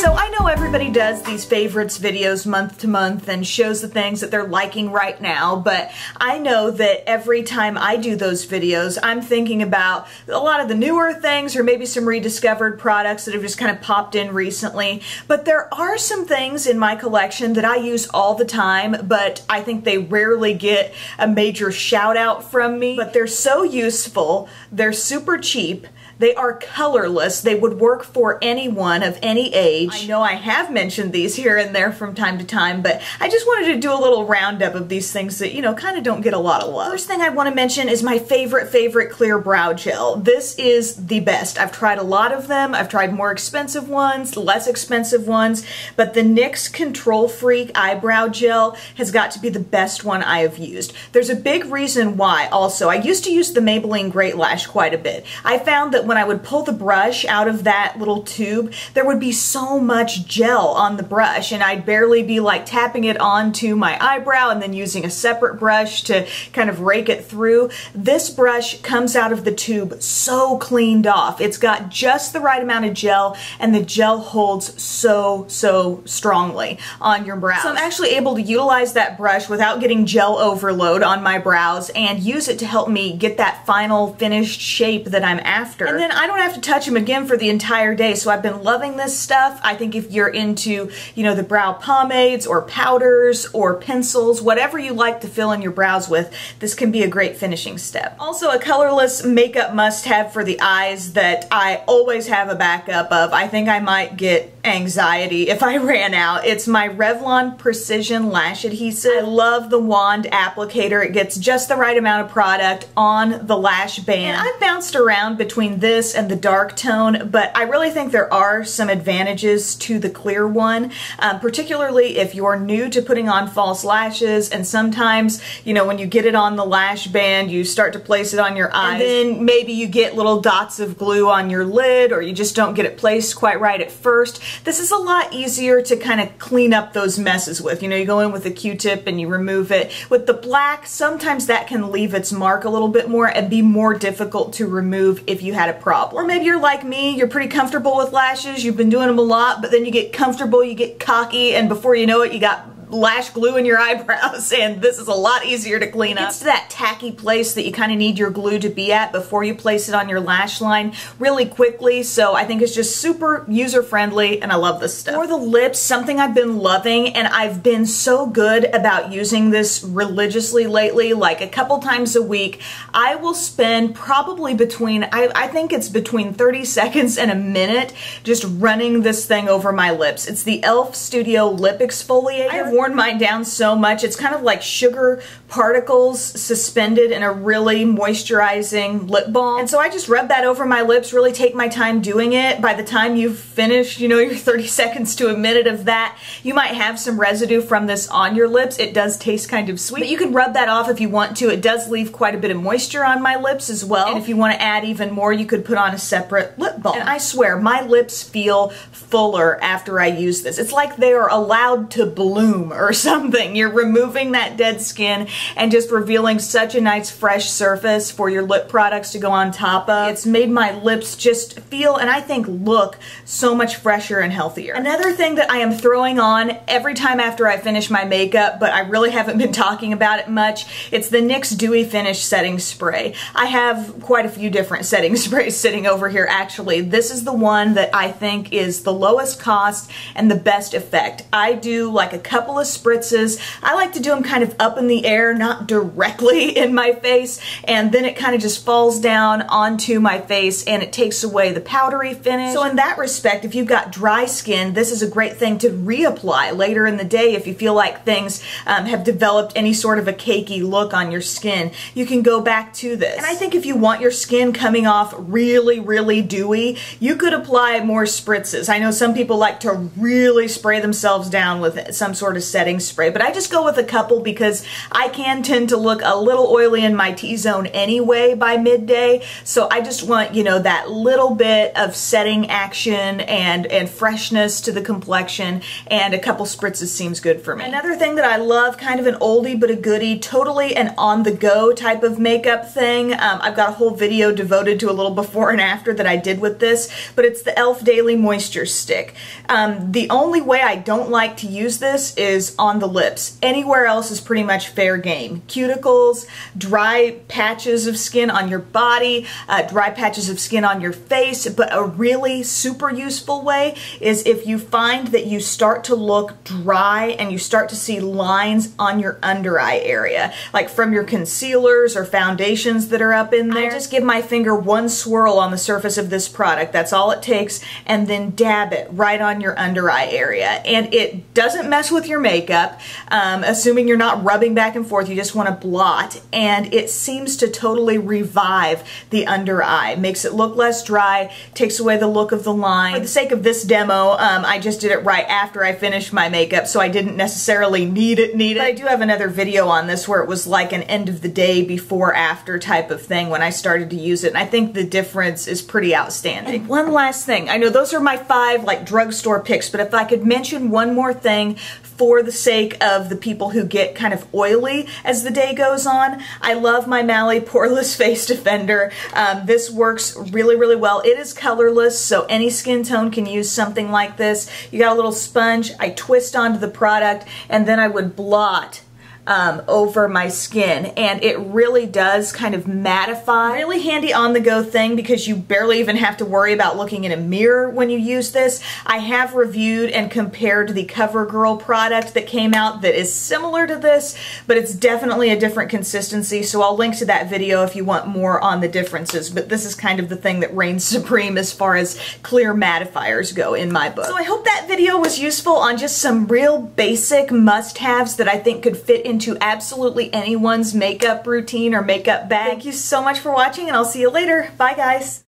So I know everybody does these favorites videos month to month and shows the things that they're liking right now, but I know that every time I do those videos, I'm thinking about a lot of the newer things or maybe some rediscovered products that have just kind of popped in recently. But there are some things in my collection that I use all the time, but I think they rarely get a major shout out from me. But they're so useful, they're super cheap, they are colorless, they would work for anyone of any age. I know I have mentioned these here and there from time to time, but I just wanted to do a little roundup of these things that, you know, kind of don't get a lot of love. First thing I want to mention is my favorite clear brow gel. This is the best. I've tried a lot of them. I've tried more expensive ones, less expensive ones, but the NYX Control Freak Eyebrow Gel has got to be the best one I have used. There's a big reason why also. I used to use the Maybelline Great Lash quite a bit. I found that when I would pull the brush out of that little tube, there would be so much gel on the brush and I'd barely be like tapping it onto my eyebrow and then using a separate brush to kind of rake it through. This brush comes out of the tube so cleaned off. It's got just the right amount of gel and the gel holds so strongly on your brows. So I'm actually able to utilize that brush without getting gel overload on my brows and use it to help me get that final finished shape that I'm after. And then I don't have to touch them again for the entire day, so I've been loving this stuff. I think if you're into, you know, the brow pomades or powders or pencils, whatever you like to fill in your brows with, this can be a great finishing step. Also a colorless makeup must-have for the eyes that I always have a backup of. I think I might get anxiety if I ran out. It's my Revlon Precision Lash Adhesive. I love the wand applicator. It gets just the right amount of product on the lash band. And I've bounced around between this and the dark tone, but I really think there are some advantages to the clear one, particularly if you're new to putting on false lashes, and sometimes, you know, when you get it on the lash band, you start to place it on your eyes, and then maybe you get little dots of glue on your lid, or you just don't get it placed quite right at first. This is a lot easier to kind of clean up those messes with. You know, you go in with a Q-tip and you remove it. With the black, sometimes that can leave its mark a little bit more and be more difficult to remove if you had a problem. Or maybe you're like me, you're pretty comfortable with lashes, you've been doing them a lot, but then you get comfortable, you get cocky, and before you know it, you got lash glue in your eyebrows, and this is a lot easier to clean up. It gets to that tacky place that you kind of need your glue to be at before you place it on your lash line really quickly, so I think it's just super user-friendly, and I love this stuff. For the lips, something I've been loving, and I've been so good about using this religiously lately, like a couple times a week, I will spend probably between, I think it's between 30 seconds and a minute just running this thing over my lips. It's the e.l.f. Studio Lip Exfoliator. I have worn mine down so much. It's kind of like sugar particles suspended in a really moisturizing lip balm. And so I just rub that over my lips, really take my time doing it. By the time you've finished, you know, your 30 seconds to a minute of that, you might have some residue from this on your lips. It does taste kind of sweet, but you can rub that off if you want to. It does leave quite a bit of moisture on my lips as well. And if you want to add even more, you could put on a separate lip balm. And I swear, my lips feel fuller after I use this. It's like they are allowed to bloom or something. You're removing that dead skin and just revealing such a nice fresh surface for your lip products to go on top of. It's made my lips just feel, and I think look, so much fresher and healthier. Another thing that I am throwing on every time after I finish my makeup, but I really haven't been talking about it much, it's the NYX Dewy Finish Setting Spray. I have quite a few different setting sprays sitting over here actually. This is the one that I think is the lowest cost and the best effect. I do like a couple of spritzes. I like to do them kind of up in the air, not directly in my face, and then it kind of just falls down onto my face and it takes away the powdery finish. So in that respect, if you've got dry skin, this is a great thing to reapply later in the day if you feel like things have developed any sort of a cakey look on your skin. You can go back to this. And I think if you want your skin coming off really dewy, you could apply more spritzes. I know some people like to really spray themselves down with some sort of setting spray, but I just go with a couple because I can tend to look a little oily in my T-zone anyway by midday, so I just want, you know, that little bit of setting action and freshness to the complexion, and a couple spritzes seems good for me. Another thing that I love, kind of an oldie but a goodie, totally an on-the-go type of makeup thing. I've got a whole video devoted to a little before and after that I did with this, but it's the e.l.f. Daily Moisture Stick. The only way I don't like to use this is on the lips. Anywhere else is pretty much fair game. Cuticles, dry patches of skin on your body, dry patches of skin on your face, but a really super useful way is if you find that you start to look dry and you start to see lines on your under eye area, like from your concealers or foundations that are up in there. I just give my finger one swirl on the surface of this product, that's all it takes, and then dab it right on your under eye area. And it doesn't mess with your makeup, assuming you're not rubbing back and forth, you just want to blot, and it seems to totally revive the under eye, makes it look less dry, takes away the look of the line. For the sake of this demo, I just did it right after I finished my makeup, so I didn't necessarily need it. But I do have another video on this where it was like an end of the day before after type of thing when I started to use it, and I think the difference is pretty outstanding. And one last thing, I know those are my 5 like drugstore picks, but if I could mention one more thing for the sake of the people who get kind of oily as the day goes on, I love my Mally Poreless Face Defender. This works really, really well. It is colorless, so any skin tone can use something like this. You got a little sponge, I twist onto the product, and then I would blot over my skin, and it really does kind of mattify. Really handy on-the-go thing because you barely even have to worry about looking in a mirror when you use this. I have reviewed and compared the CoverGirl product that came out that is similar to this, but it's definitely a different consistency, so I'll link to that video if you want more on the differences, but this is kind of the thing that reigns supreme as far as clear mattifiers go in my book. So I hope that video was useful on just some real basic must-haves that I think could fit into absolutely anyone's makeup routine or makeup bag. Thank you so much for watching, and I'll see you later. Bye, guys.